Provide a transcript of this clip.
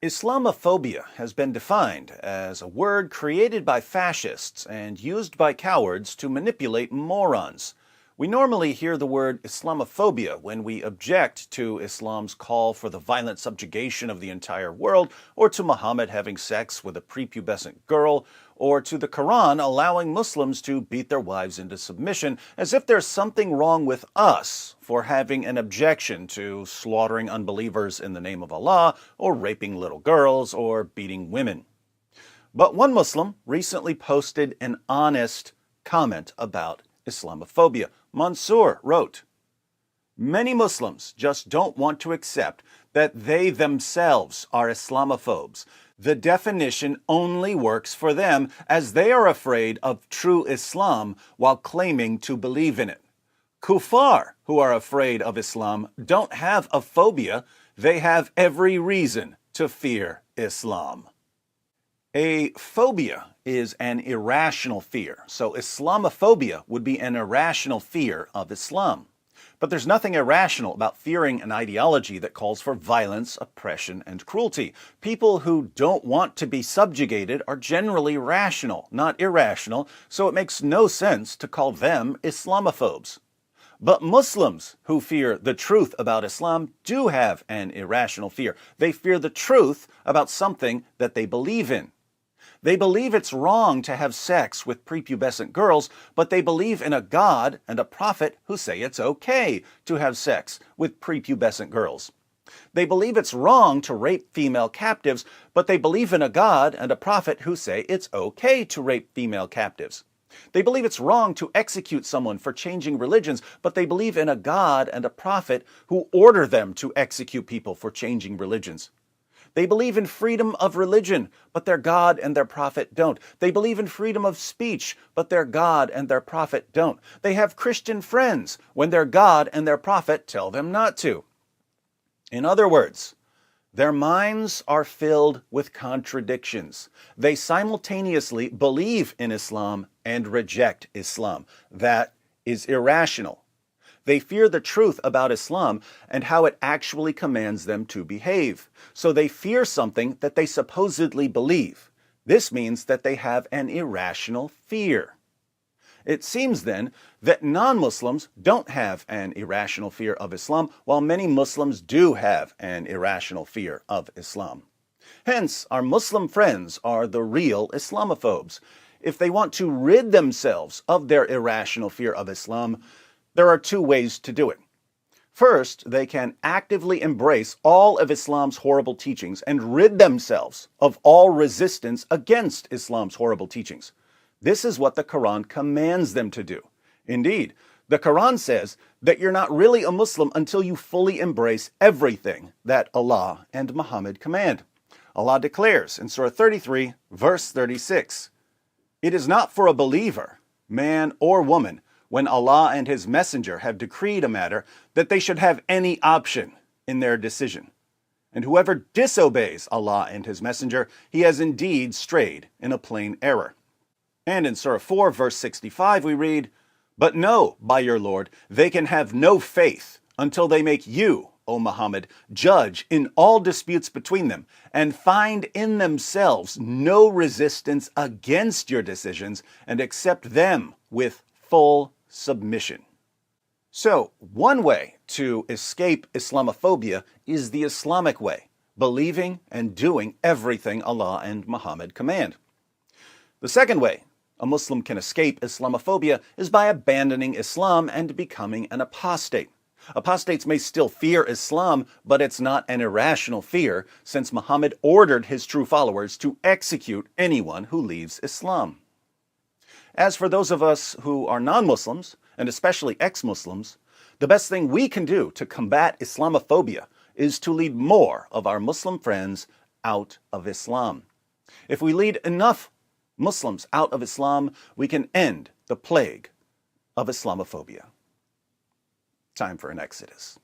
Islamophobia has been defined as a word created by fascists and used by cowards to manipulate morons. We normally hear the word Islamophobia when we object to Islam's call for the violent subjugation of the entire world, or to Muhammad having sex with a prepubescent girl, or to the Quran allowing Muslims to beat their wives into submission, as if there's something wrong with us for having an objection to slaughtering unbelievers in the name of Allah, or raping little girls, or beating women. But one Muslim recently posted an honest comment about Islamophobia. Mansour wrote, "Many Muslims just don't want to accept that they themselves are Islamophobes. The definition only works for them, as they are afraid of true Islam while claiming to believe in it. Kuffar who are afraid of Islam don't have a phobia, they have every reason to fear Islam." A phobia is an irrational fear, so Islamophobia would be an irrational fear of Islam. But there's nothing irrational about fearing an ideology that calls for violence, oppression, and cruelty. People who don't want to be subjugated are generally rational, not irrational, so it makes no sense to call them Islamophobes. But Muslims who fear the truth about Islam do have an irrational fear. They fear the truth about something that they believe in. They believe it's wrong to have sex with prepubescent girls, but they believe in a God and a prophet who say it's okay to have sex with prepubescent girls. They believe it's wrong to rape female captives, but they believe in a God and a prophet who say it's okay to rape female captives. They believe it's wrong to execute someone for changing religions, but they believe in a God and a prophet who order them to execute people for changing religions. They believe in freedom of religion, but their God and their prophet don't. They believe in freedom of speech, but their God and their prophet don't. They have Christian friends when their God and their prophet tell them not to. In other words, their minds are filled with contradictions. They simultaneously believe in Islam and reject Islam. That is irrational. They fear the truth about Islam and how it actually commands them to behave. So they fear something that they supposedly believe. This means that they have an irrational fear. It seems then that non-Muslims don't have an irrational fear of Islam, while many Muslims do have an irrational fear of Islam. Hence, our Muslim friends are the real Islamophobes. If they want to rid themselves of their irrational fear of Islam, there are two ways to do it. First, they can actively embrace all of Islam's horrible teachings and rid themselves of all resistance against Islam's horrible teachings. This is what the Quran commands them to do. Indeed, the Quran says that you're not really a Muslim until you fully embrace everything that Allah and Muhammad command. Allah declares in Surah 33, verse 36, "It is not for a believer, man or woman, when Allah and His Messenger have decreed a matter, that they should have any option in their decision. And whoever disobeys Allah and His Messenger, he has indeed strayed in a plain error." And in Surah 4, verse 65, we read, "But know, by your Lord, they can have no faith until they make you, O Muhammad, judge in all disputes between them, and find in themselves no resistance against your decisions, and accept them with full submission." So, one way to escape Islamophobia is the Islamic way, believing and doing everything Allah and Muhammad command. The second way a Muslim can escape Islamophobia is by abandoning Islam and becoming an apostate. Apostates may still fear Islam, but it's not an irrational fear, since Muhammad ordered his true followers to execute anyone who leaves Islam. As for those of us who are non-Muslims, and especially ex-Muslims, the best thing we can do to combat Islamophobia is to lead more of our Muslim friends out of Islam. If we lead enough Muslims out of Islam, we can end the plague of Islamophobia. Time for an exodus.